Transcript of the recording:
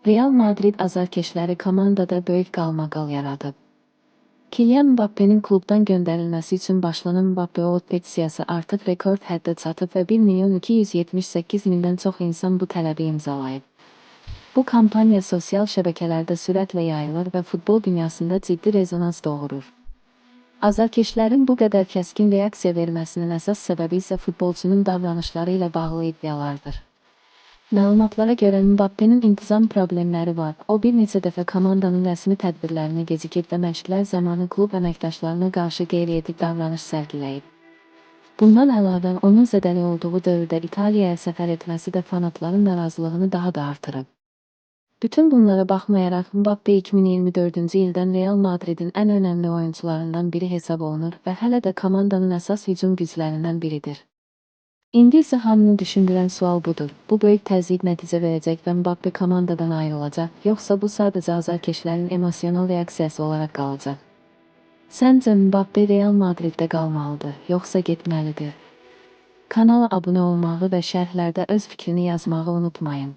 Real Madrid azarkeşləri komandada böyük qalmaqal yaradıb. Kylian Mbappe'nin klubdan göndərilməsi üçün başlanan Mbappe out petisiyası artıq rekord həddə çatıb və 1.278.000-dən çox insan bu tələbi imzalayıb. Bu kampaniya sosial şəbəkələrdə sürətlə yayılır və futbol dünyasında ciddi rezonans doğurur. Azarkeşlərin bu qədər kəskin reaksiya verməsinin əsas səbəbi isə futbolçunun davranışları ilə bağlı iddialardır. Məlumatlara görə Mbappe'nin intizam problemləri var. O bir neçə dəfə komandanın rəsmi tədbirlərini gecikib və məşqlər zamanı klub əməkdaşlarına qarşı qeyri-etik davranış sərgiləyib. Bundan əlavə, onun zədəli olduğu dövrdə İtaliyaya səfər etməsi də fanatların narazılığını daha da artırıb. Bütün bunlara baxmayaraq, Mbappe 2024-cü ildən Real Madridin ən önəmli oyuncularından biri hesab olunur və hələ də komandanın əsas hücum güclərindən biridir. İndi isə hamını düşündürən sual budur. Bu böyük təzyiq nəticə verəcək və Mbappe komandadan ayrılacaq, yoxsa bu sadəcə azarkeşlərin emosional reaksiyası olaraq qalacaq? Səncə Mbappe Real Madriddə qalmalıdır, yoxsa getməlidir? Kanala abunə olmağı və şərhlərdə öz fikrini yazmağı unutmayın.